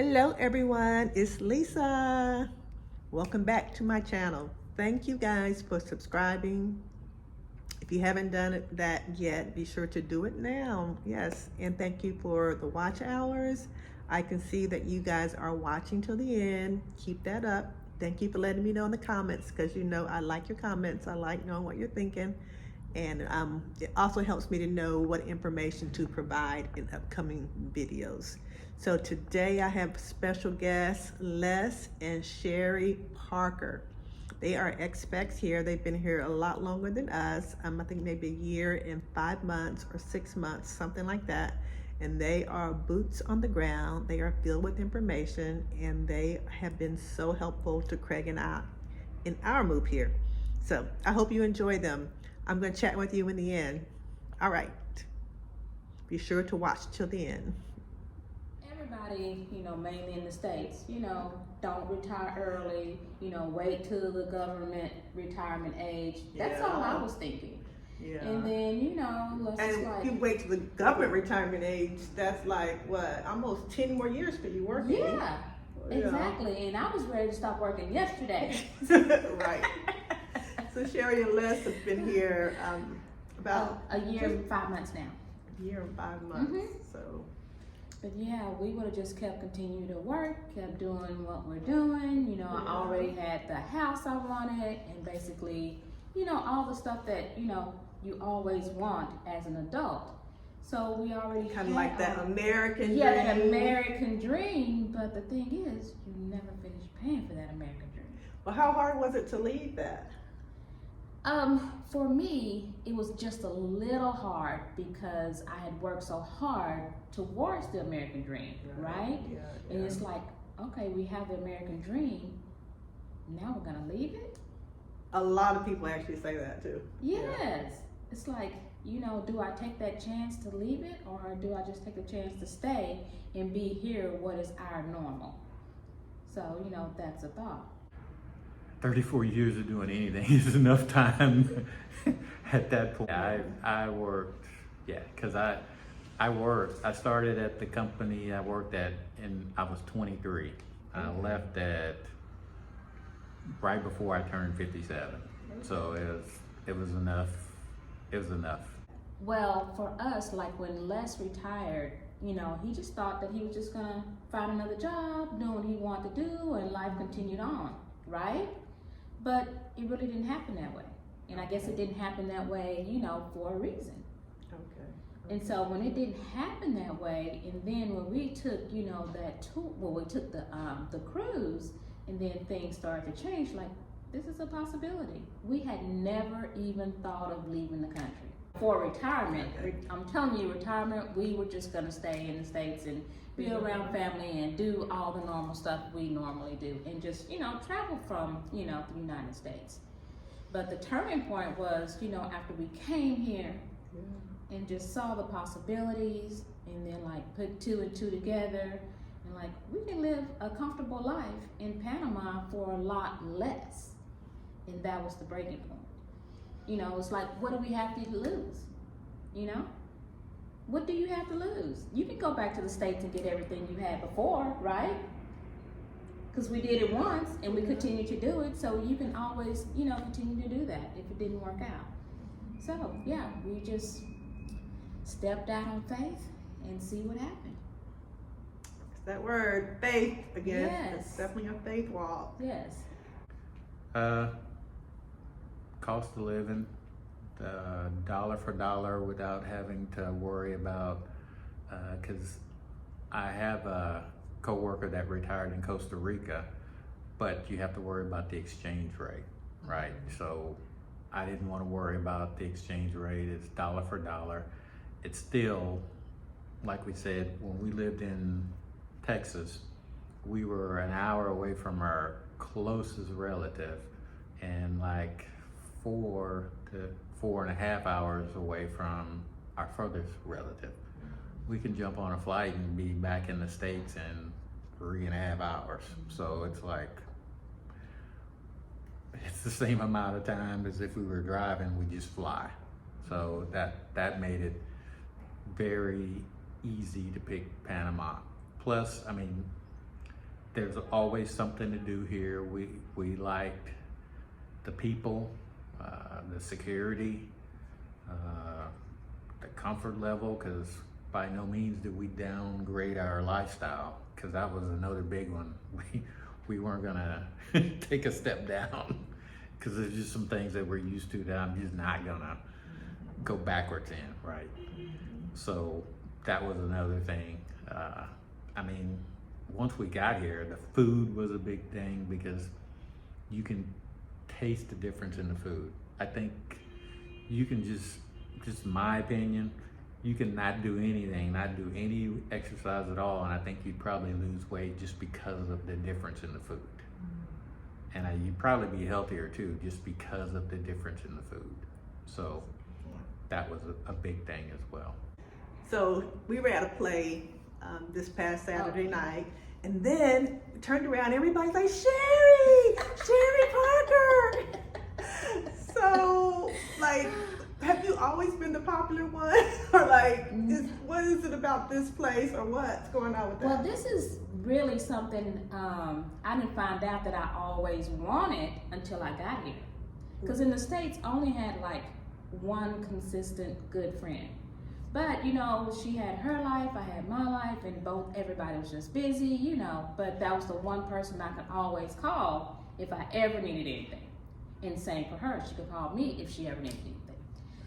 Hello everyone, it's Lisa. Welcome back to my channel. Thank you guys for subscribing. If you haven't done that yet, be sure to do it now. Yes, and thank you for the watch hours. I can see that you guys are watching till the end. Keep that up. Thank you for letting me know in the comments, because you know I like your comments. I like knowing what you're thinking. And it also helps me to know what information to provide in upcoming videos. So today I have special guests, Les and Sherry Parker. They are expats here. They've been here a lot longer than us. I think maybe a year and 5 months or 6 months, something like that. And they are boots on the ground. They are filled with information, and they have been so helpful to Craig and I in our move here. So I hope you enjoy them. I'm going to chat with you in the end. All right. Be sure to watch till the end. Everybody, mainly in the States, don't retire early, wait till the government retirement age. That's all I was thinking. Yeah. And then, let's And just like... you wait till the government retirement age, that's like, what, almost 10 more years for you working. Yeah, exactly. And I was ready to stop working yesterday. Right. So Sherry and Les have been here about a year and 5 months now. A year and 5 months. Mm-hmm. So. But yeah, we would have just kept continuing to work, kept doing what we're doing. I already had the house I wanted, and basically, all the stuff that, you always want as an adult. So we already kind of like that American dream. Yeah, that American dream. But the thing is, you never finish paying for that American dream. Well, how hard was it to leave that? For me, it was just a little hard because I had worked so hard towards the American dream, right? Yeah. And it's like, okay, we have the American dream. Now we're gonna leave it? A lot of people actually say that too. Yes. Yeah. It's like, do I take that chance to leave it, or do I just take the chance to stay and be here what is our normal? So, that's a thought. 34 years of doing anything is enough time at that point. I worked, because I worked. I started at the company I worked at, and I was 23. I left at right before I turned 57. So it was enough. It was enough. Well, for us, like when Les retired, he just thought that he was just gonna find another job, doing what he wanted to do, and life continued on, right? But it really didn't happen that way. And I guess it didn't happen that way, for a reason. Okay. And so when it didn't happen that way, and then when we took, that tour, we took the cruise, and then things started to change, like, this is a possibility. We had never even thought of leaving the country. For retirement, I'm telling you, retirement, we were just gonna stay in the States and be around family and do all the normal stuff we normally do, and just, travel from, the United States. But the turning point was, after we came here and just saw the possibilities, and then like put 2 and 2 together, and like, we can live a comfortable life in Panama for a lot less. And that was the breaking point. It's like, what do we have to lose? What do you have to lose? You can go back to the States and get everything you had before, right? Because we did it once and we continue to do it. So you can always, continue to do that if it didn't work out. So yeah, we just stepped out on faith and see what happened. It's that word, faith, again. Yes. It's definitely a faith walk. Yes. Cost of living, dollar for dollar, without having to worry about, because I have a coworker that retired in Costa Rica, but you have to worry about the exchange rate, right? So I didn't want to worry about the exchange rate. It's dollar for dollar. It's still, like we said, when we lived in Texas, we were an hour away from our closest relative, and like 4 to 4.5 hours away from our furthest relative. We can jump on a flight and be back in the States in 3.5 hours. So it's like, it's the same amount of time as if we were driving, we just fly. So that made it very easy to pick Panama. Plus, I mean, there's always something to do here. We liked the people, the security, the comfort level, because by no means did we downgrade our lifestyle, because that was another big one. We weren't gonna take a step down, because there's just some things that we're used to that I'm just not gonna go backwards in, right? So that was another thing. I mean, once we got here, the food was a big thing, because you can taste the difference in the food. I think you can just my opinion, you can not do anything, not do any exercise at all, and I think you'd probably lose weight just because of the difference in the food. And you'd probably be healthier too, just because of the difference in the food. So that was a big thing as well. So we were at a play this past Saturday night, and then we turned around, everybody's like, Sherry Parker. So, like, have you always been the popular one? Or like, what is it about this place, or what's going on with that? Well, this is really something I didn't find out that I always wanted until I got here. Because in the States, I only had like one consistent good friend. But, you know, she had her life, I had my life, and everybody was just busy, you know. But that was the one person I could always call if I ever needed anything. And same for her, she could call me if she ever needed anything.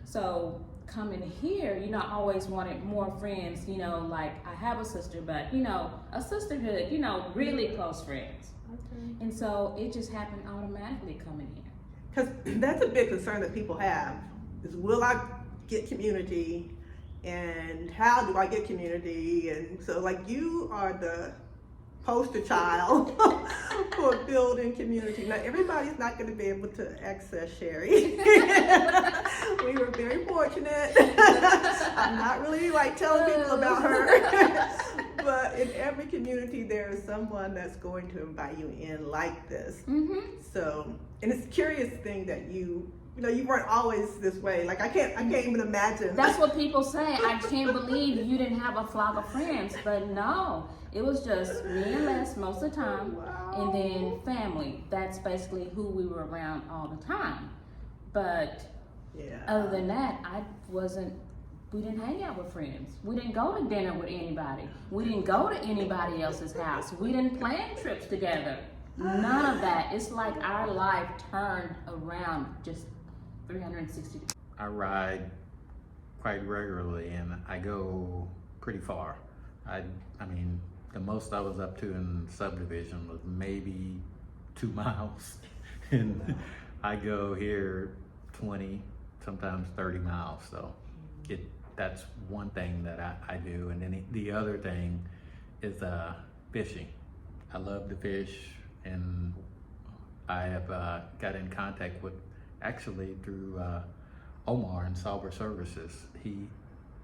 So coming here, you know, I always wanted more friends, you know, like I have a sister, but, you know, a sisterhood, you know, really close friends. Okay. And so it just happened automatically coming here. Because that's a big concern that people have, is will I get community, and how do I get community? And so, like, you are the poster child for building community. Now, everybody's not going to be able to access Sherry. We were very fortunate. I'm not really like telling people about her. But in every community, there is someone that's going to invite you in like this. Mm-hmm. So, and it's a curious thing that you know, you weren't always this way. Like, I can't even imagine. That's what people say. I can't believe you didn't have a flock of friends. But no, it was just me and Les most of the time. Wow. And then family. That's basically who we were around all the time. But other than that, we didn't hang out with friends. We didn't go to dinner with anybody. We didn't go to anybody else's house. We didn't plan trips together. None of that. It's like our life turned around just 360. I ride quite regularly, and I go pretty far. I mean, the most I was up to in subdivision was maybe 2 miles. And I go here 20, sometimes 30 miles. So that's one thing that I do. And then the other thing is fishing. I love to fish, and I have got in contact with, actually through Omar in Sauber Services. He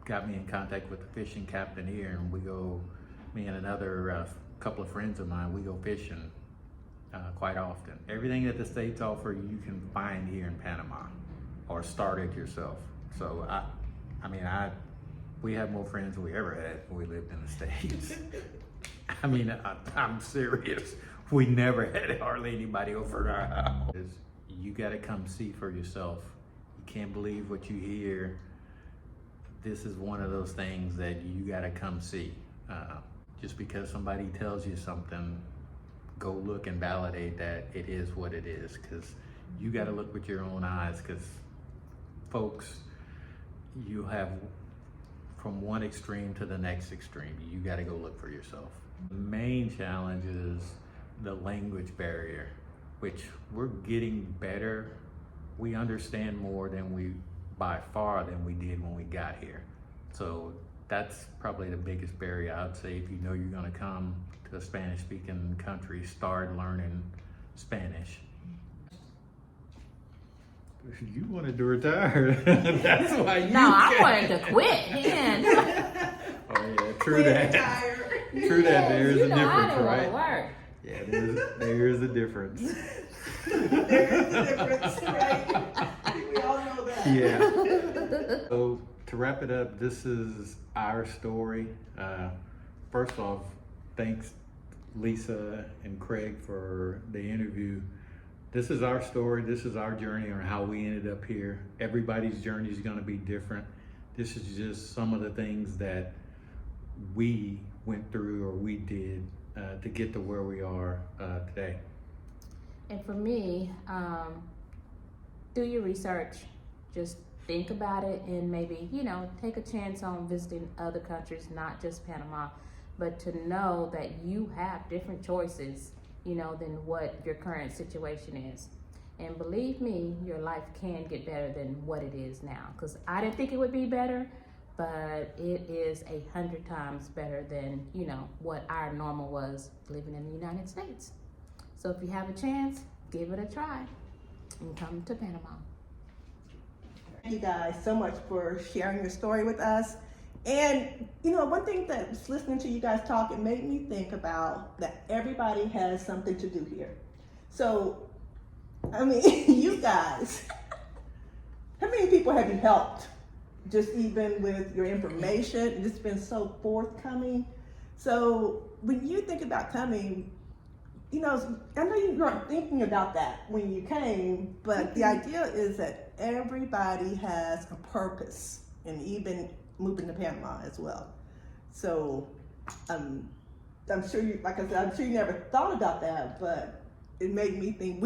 got me in contact with the fishing captain here, and me and another couple of friends of mine, we go fishing quite often. Everything that the States offer, you can find here in Panama, or start it yourself. So we have more friends than we ever had when we lived in the States. I mean, I'm serious. We never had hardly anybody over at our house. You gotta come see for yourself. You can't believe what you hear. This is one of those things that you gotta come see. Just because somebody tells you something, go look and validate that it is what it is, because you gotta look with your own eyes, because folks, you have from one extreme to the next extreme. You gotta go look for yourself. The main challenge is the language barrier, which we're getting better. We understand more by far than we did when we got here. So that's probably the biggest barrier. I'd say if you know you're gonna come to a Spanish-speaking country, start learning Spanish. You wanted to retire. That's why you I wanted to quit. Man. Oh yeah, true that. True that. There's a difference, right? Work. Yeah, there's a difference. There is a difference, right? We all know that. Yeah. So to wrap it up, this is our story. First off, thanks Lisa and Craig for the interview. This is our story. This is our journey on how we ended up here. Everybody's journey is going to be different. This is just some of the things that we went through or we did to get to where we are today. And for me, do your research. Just think about it and maybe, take a chance on visiting other countries, not just Panama, but to know that you have different choices, than what your current situation is. And believe me, your life can get better than what it is now. Because I didn't think it would be better, but it is 100 times better than, what our normal was living in the United States. So if you have a chance, give it a try and come to Panama. Thank you guys so much for sharing your story with us. And one thing that was listening to you guys talk, it made me think about that everybody has something to do here. So, you guys, how many people have you helped? Just even with your information, it's been so forthcoming. So when you think about coming, I know you weren't thinking about that when you came, but the idea is that everybody has a purpose, and even moving to Panama as well. So I'm sure you, like I said, I'm sure you never thought about that, but it made me think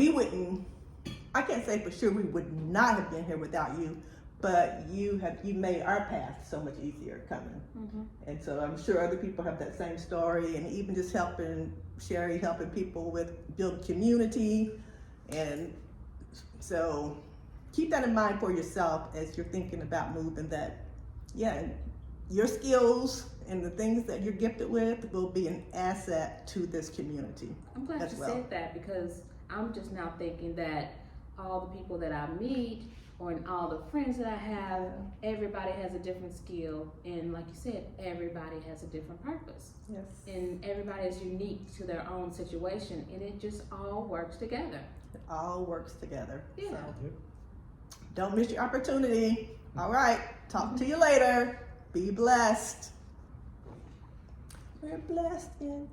I can't say for sure we would not have been here without you, but you made our path so much easier coming. Mm-hmm. And so I'm sure other people have that same story, and even just helping people build community. And so keep that in mind for yourself as you're thinking about moving, that your skills and the things that you're gifted with will be an asset to this community. I'm glad you said that, because I'm just now thinking that all the people that I meet or all the friends that I have, everybody has a different skill, and like you said, everybody has a different purpose. Yes. And everybody is unique to their own situation, and it just all works together. It all works together. Yeah. So, don't miss your opportunity. All right. Talk to you later. Be blessed. We're blessed in